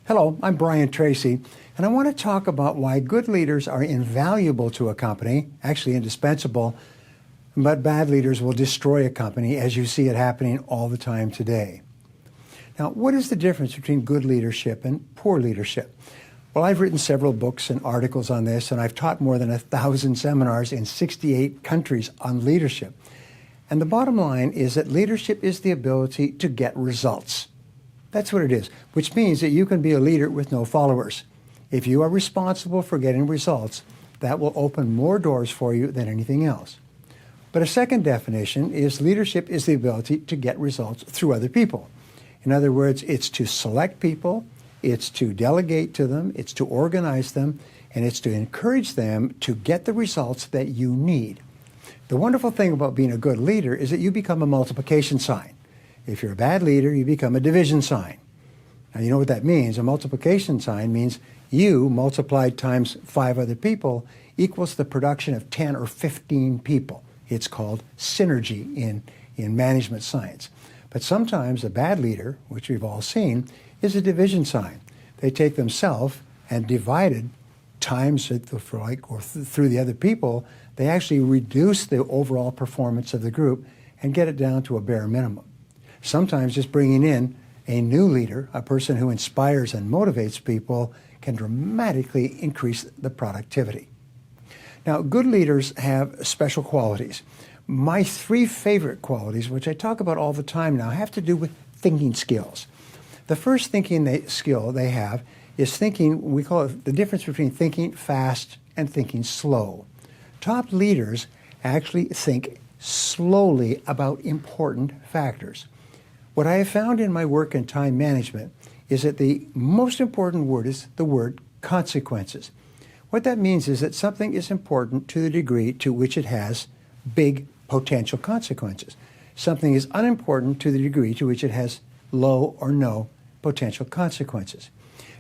Hello, I'm Brian Tracy, and I want to talk about why good leaders are invaluable to a company, actually indispensable, but bad leaders will destroy a company, as you see it happening all the time today. Now, what is the difference between good leadership and poor leadership? Well, I've written several books and articles on this, and I've taught more than 1,000 seminars in 68 countries on leadership. And the bottom line is that leadership is the ability to get results. That's what it is, which means that you can be a leader with no followers. If you are responsible for getting results, that will open more doors for you than anything else. But a second definition is leadership is the ability to get results through other people. In other words, it's to select people, it's to delegate to them, it's to organize them, and it's to encourage them to get the results that you need. The wonderful thing about being a good leader is that you become a multiplication sign. If you're a bad leader, you become a division sign. Now, you know what that means. A multiplication sign means you multiplied times 5 other people equals the production of 10 or 15 people. It's called synergy in management science. But sometimes a bad leader, which we've all seen, is a division sign. They take themselves and divided times through the other people, they actually reduce the overall performance of the group and get it down to a bare minimum. Sometimes just bringing in a new leader, a person who inspires and motivates people, can dramatically increase the productivity. Now, good leaders have special qualities. My 3 favorite qualities, which I talk about all the time now, have to do with thinking skills. The first skill they have is thinking, we call it the difference between thinking fast and thinking slow. Top leaders actually think slowly about important factors. What I have found in my work in time management is that the most important word is the word consequences. What that means is that something is important to the degree to which it has big potential consequences. Something is unimportant to the degree to which it has low or no potential consequences.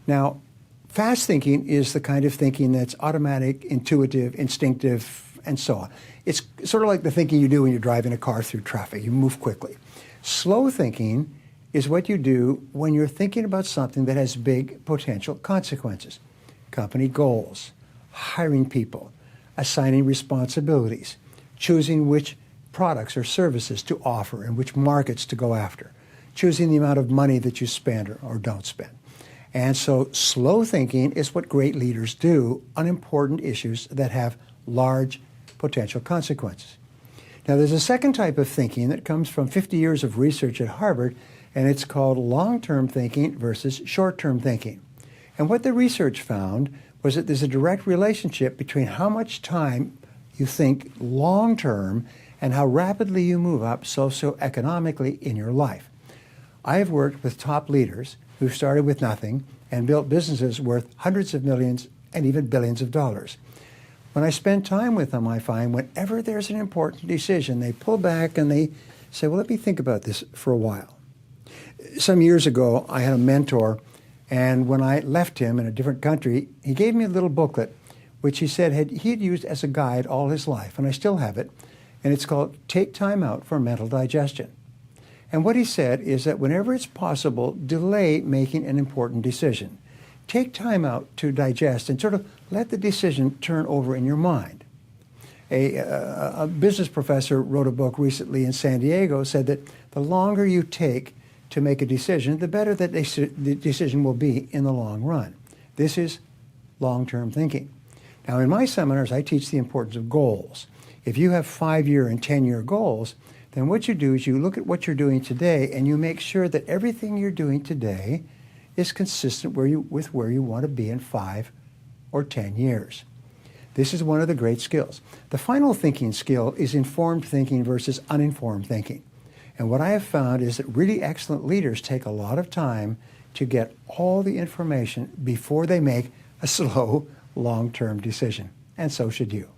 Now, fast thinking is the kind of thinking that's automatic, intuitive, instinctive, and so on. It's sort of like the thinking you do when you're driving a car through traffic. You move quickly. Slow thinking is what you do when you're thinking about something that has big potential consequences. Company goals, hiring people, assigning responsibilities, choosing which products or services to offer and which markets to go after, choosing the amount of money that you spend or don't spend. And so slow thinking is what great leaders do on important issues that have large potential consequences. Now, there's a second type of thinking that comes from 50 years of research at Harvard, and it's called long-term thinking versus short-term thinking. And what the research found was that there's a direct relationship between how much time you think long-term and how rapidly you move up socioeconomically in your life. I have worked with top leaders who started with nothing and built businesses worth hundreds of millions and even billions of dollars. When I spend time with them, I find whenever there's an important decision, they pull back and they say, well, let me think about this for a while. Some years ago, I had a mentor, and when I left him in a different country, he gave me a little booklet, which he said he had used as a guide all his life, and I still have it, and it's called Take Time Out for Mental Digestion. And what he said is that whenever it's possible, delay making an important decision. Take time out to digest and sort of let the decision turn over in your mind. A business professor wrote a book recently in San Diego, said that the longer you take to make a decision, the better that the decision will be in the long run. This is long-term thinking. Now, in my seminars, I teach the importance of goals. If you have 5-year and 10-year goals, then what you do is you look at what you're doing today and you make sure that everything you're doing today is consistent with where you want to be in 5 or 10 years. This is one of the great skills. The final thinking skill is informed thinking versus uninformed thinking. And what I have found is that really excellent leaders take a lot of time to get all the information before they make a slow, long-term decision. And so should you.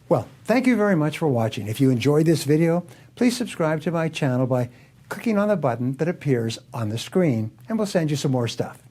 Well, thank you very much for watching. If you enjoyed this video, please subscribe to my channel by clicking on the button that appears on the screen, and we'll send you some more stuff.